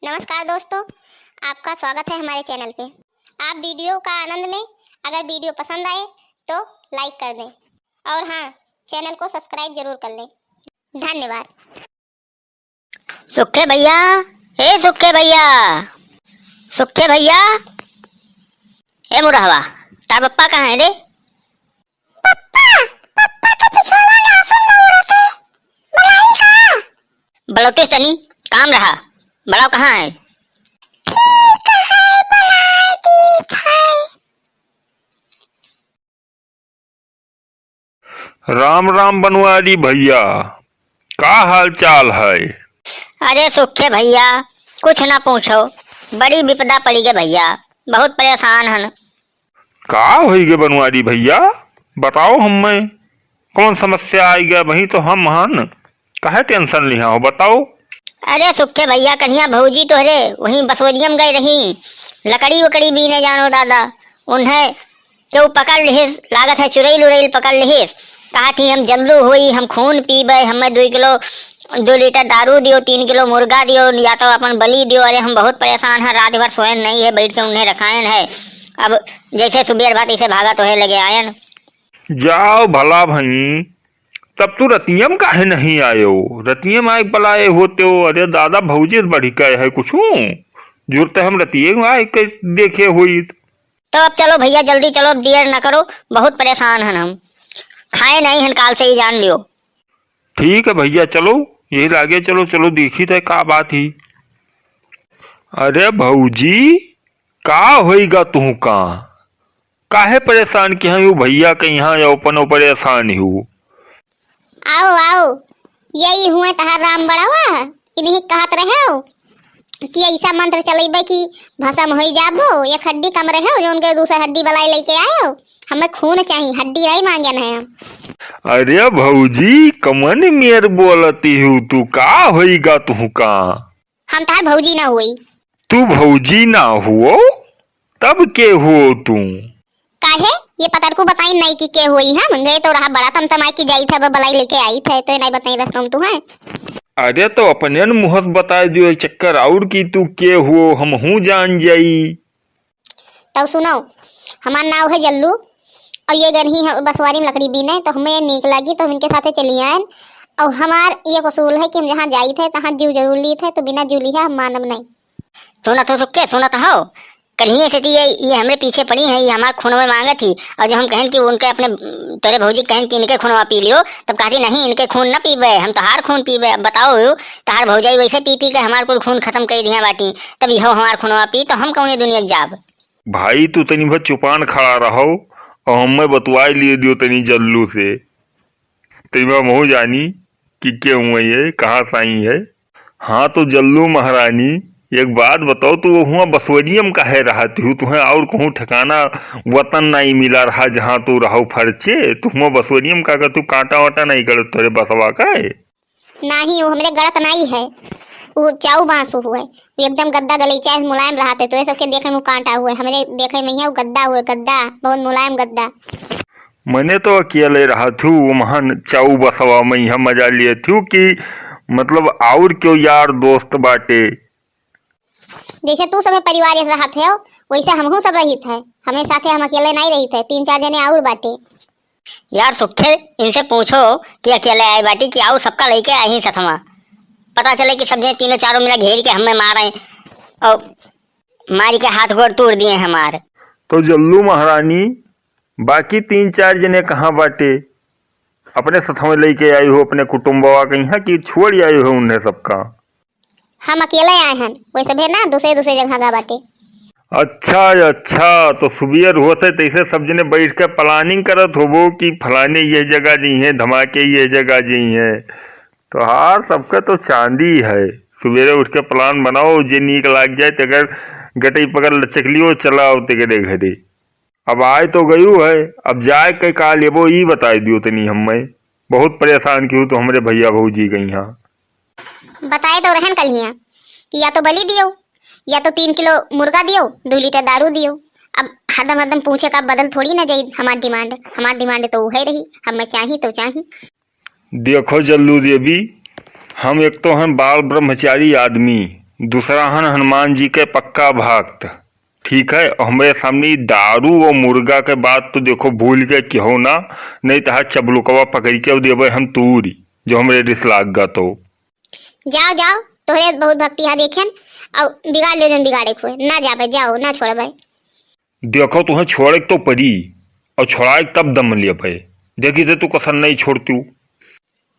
नमस्कार दोस्तों, आपका स्वागत है हमारे चैनल पे। आप वीडियो का आनंद लें। अगर वीडियो पसंद आए तो लाइक कर दें और हाँ, चैनल को सब्सक्राइब जरूर कर लें। धन्यवाद। सुखे भैया, हे सुखे भैया, सुखे भैया, हे मुरहवा, तार पप्पा कहाँ है रे? पप्पा तो पिछवा वाले आसन में उड़ते। मलाई कहाँ? बड़ौते तनी काम रहा, बड़ाव कहाँ है? ठीक है, बनाए ठीक है। राम राम बनवारी भैया, का हाल चाल है? अरे सुखे भैया, कुछ ना पूछो, बड़ी विपदा पड़ी गई भैया, बहुत परेशान हन। का होई गे बनवारी भैया, बताओ हमें कौन समस्या आई गया, वही तो हम हन, काहे टेंशन लिया हो, बताओ। अरे सुखे भैया, कन्हैया भौजी तो रे वहीं बसोरियम गई रही, लकड़ी वकड़ी भी नहीं जानो दादा, उन्हें क्यों पकड़ लिहिस, लागत है चुरैल उड़ैल पकड़ लिहिस। कहा थी हम जल्लू हुई, हम खून पीबे, हमें 2 लीटर दारू दियो, 3 किलो मुर्गा दियो, या तो अपन बलि दियो। अरे हम बहुत परेशान है, रात भर सोए नहीं है, बैठ के उन्हें रखायन है। अब जैसे सुबह भात ऐसे भागा तो है लगे आयन। जाओ भला भाई, तब तो रतियम काहे नहीं आयो, रतियम आए पलाए होते हो। अरे दादा भौजी बढ़ी का है कुछ जरूरत हम रतिये आए के देखे हुई। तो अब चलो भैया, जल्दी चलो, देर न करो, बहुत परेशान हन हम, खाए नहीं हन काल से ही, जान लियो। ठीक है भैया, चलो यही लागे, चलो चलो देखी थे का बात ही। अरे भौजी, का होईगा तू का काहे परेशान कि हूँ भैया के यहाँ या अपन परेशान हूँ। आओ आओ, यही हुए तहार राम बड़ावा, इन्हीं कहत रहे हो कि ऐसा मंत्र चलेबे कि भस्म हो जाबो। एक हड्डी कम रहे हो जो उनके दूसरा हड्डी बलाई लेके आए हो। हमें खून चाहिए, हड्डी नहीं मांगे है हम। अरे भौजी, कमन मेर बोलती हूँ, तू का होईगा तू का? हम तार भौजी ना हुई। तू भौजी ना हुओ तब के हुओ तू? काहे ये पतर को बताई नहीं कि के हुई है। मंगे तो रहा बड़ा तमतमाई की जाई था, बलाई लेके आई थे, तो नहीं बताई रस्तम तू है। अरे तो अपने मुहस बता दियो चक्कर और की तू के हुओ, हम हूँ जान जाई। तब सुनो, हमार नाव है जल्लू और ये गरही है बसवारी में लकड़ी बीने, तो हमें नीक लगी तो हम इनके साथे चली आए। और हमार ये कसूल है कि हम जहाँ जाई थे तहाँ जीव जरूर ली थे, तो बिना जीव लिया हम मानव नहीं। सुना तो सुखे, सुना तो हो, कन्हैया से ये हमारे पीछे पड़ी है, ये हमारे खून में मांगे थी। और जब हम कहें कि उनके अपने तेरे भौजी कहें कि इनके खून पी लियो, तब कहती नहीं, इनके खून न पीबे, हम तहार खून पीबे। अब बताओ, तहार भौजाई वैसे पी के हमारे कुल खून खत्म कर दिया बाटी, तब यह हमार खून पी तो हम कौन दुनिया जाब। भाई तू तनी भर चुपान खड़ा रहो और हमें बतवाई लिए दियो तनी जल्लू से, तेरा मुँह जानी कि के हुए ये कहाँ साई है। हाँ तो जल्लू महारानी, एक बात बताओ, तू हुआ बसवरियम काहे रहती हूँ? तुम्हें और कहूँ ठिकाना वतन नहीं मिला रहा जहाँ तू रहो फर्चे, तू हुआ बसवरियम का तू कांटा वाटा नहीं कर तेरे बसवा का है? नहीं, वो हमारे गलत नहीं है, वो चाऊ बांसु हुए, वो एकदम गद्दा गलीचा मुलायम रहते, तो ये सबके देखे में कांटा हुए, हमारे देखे में वो गद्दा हुए, गद्दा बहुत मुलायम गद्दा। मैंने तो अकेले रहा थू महान चाऊ बसवा में यह मजा लिए थू कि मतलब और क्यों यार दोस्त बाटे। जैसे तू सब परिवार रहा थे वैसे हम सब रही थे, हमें साथे हम अकेले नहीं रही थे, 3-4 जने और बाटे। यार सुखे, इनसे पूछो कि अकेले आए बाटी कि आओ सबका लेके आई ही सथमा, पता चले कि सब जने तीनों चारों मेरा घेर के हमें मारे और मारी के हाथ गोड़ तोड़ दिए हमारे। तो जल्लू महारानी, बाकी 3-4 जने कहाँ बाटे? अपने साथ में लेके आई हो अपने कुटुम्बवा के यहाँ कि छोड़ आई हो उन्हें सबका? हम अकेले आए हैं, वैसे भी ना दूसरे जगह गा बाटे। अच्छा अच्छा, तो सुबह होते तैसे सब जने बैठ के प्लानिंग करत होबो कि फलाने ये जगह जी है, धमाके ये जगह जी है। तो हार सबका तो चांदी है, सवेरे उठ के प्लान बनाओ, जे नीक लाग जाए तगर गटई पकड़ लचकलियो चलाओ तेरे घरे। अब आए तो गयू है, अब जाए के का लेबो ई बता दियो तनी, हमें बहुत परेशान क्यों तो हमारे भैया भौजी के यहाँ। बताए तो रहन कल हिया कि या तो बलि दियो या तो 3 किलो मुर्गा दियो, 2 लीटर दारू दियो। अब हरदम पूछे का बदल थोड़ी ना जाई हमारी डिमांड तो वही रही, हमें चाहिए तो चाहिए। देखो जल्लू देवी, हम एक तो हैं बाल ब्रह्मचारी आदमी, दूसरा हन हनुमान जी के पक्का भक्त, ठीक है। और हमारे सामने दारू और मुर्गा के बात तो देखो भूल के क्यों ना, नहीं तो चबलुकवा पकड़ के देवे हम तूरी जो हमरे रिस लाग गा तो। जाओ जाओ, तोहरे बहुत भक्ति है देखेन, और बिगाड़ लो जन बिगाड़े खोए, ना जाबे, जाओ ना छोड़बे। देखो तुम्हें छोड़े तो पड़ी, और छोड़ाए तब दम लिया पे, देखी थे तू कसन नहीं छोड़ती।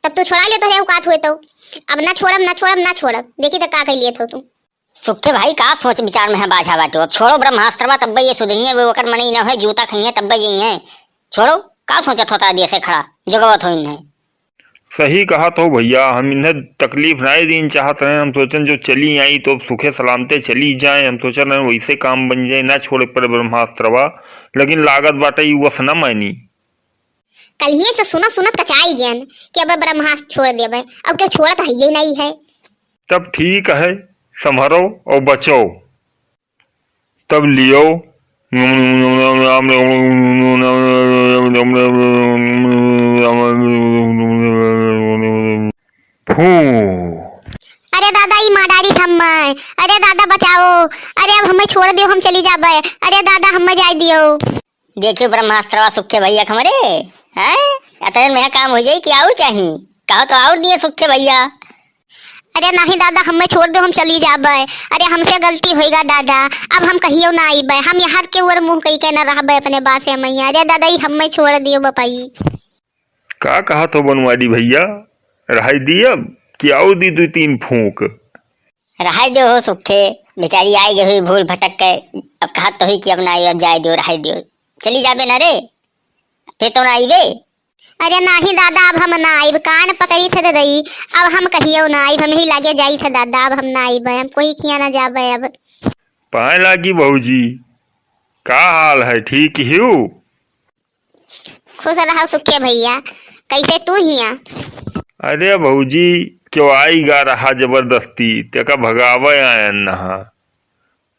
तब तो छोड़ा ले तो है औकात हुए तो, अब ना छोड़ब ना छोड़ब ना छोड़ब, देखी तो का कह लिए थो तू। सुखे भाई का सोच विचार में है बाझा बाटो, अब छोड़ो ब्रह्मास्त्रवा तब ये सुधरिए, वो वकर मनी न है जूता खइए तब यही है। छोड़ो का सोचत होता दिए से खड़ा जगवत हो इन्हें। सही कहा तो भैया, हम इन्हें तकलीफ नहीं दिन चाहत रहे, हम सोचन जो चली आई तो सुखे सलामते चली जाए, हम सोच रहे वैसे काम बन जाए, ना छोड़े पड़े ब्रह्मास्त्रवा, लेकिन लागत बाटे वस न मानी। कल ही से सुना सुनत कचाई ज्ञान कि अब ब्रह्मास्त्र छोड़ देबे, अब क्या छोड़त है ये नहीं है। तब ठीक है, संभरो और बचो, तब लियो अरे दादा ई माडारी थम्मै, अरे दादा बचाओ, अरे अब हमें छोड़ दियो, हम चली जाबे, अरे दादा हमें जाए दियो। देखियो ब्रह्मास्त्रवा सुखे भैया खमरे हैं, अतः में काम हो जाए कि आऊ चाहिए, कहो तो आऊ दिए सुखे भैया। अरे नहीं दादा हमें छोड़ दो, हम चली जाबे, अरे हमसे गलती होएगा दादा, अब हम कहियो ना आईबे, हम यहाँ के ओर मुंह कही के ना रहबे अपने बात से मैया, अरे दादा ई हमें छोड़ दियो बपाई। का कहा तो बनवाड़ी भैया, रहाई दी अब कि आओ दी 2-3 फूंक। रहाई दो हो सुखे, बेचारी आई गई हुई भूल भटक के, अब कहा तो ही कि अब ना आई, अब जाए दो रहाई दो, चली जाबे ना रे, फिर तो ना आईबे। अरे नहीं दादा अब हम ना आईब, कान पकड़ी थे रही, अब हम कहियो ना आईब, हम ही लागे जाई थे दादा, अब हम ना आईबे, हम कोई खिया ना जाबे अब। पाए लागी बहूजी, का हाल है, ठीक हियो? खुश रहो सुखे भैया, कैसे तू हिया? अरे बहूजी क्यों आई गा रहा जबरदस्ती, तेका भगावे आयन नहा,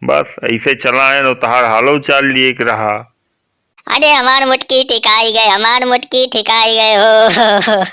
बस ऐसे चला आयन और तहार हालो चाल लिए रहा। अरे हमार मुटकी ठिकाई गए, हमार मुटकी ठिकाई गए हो।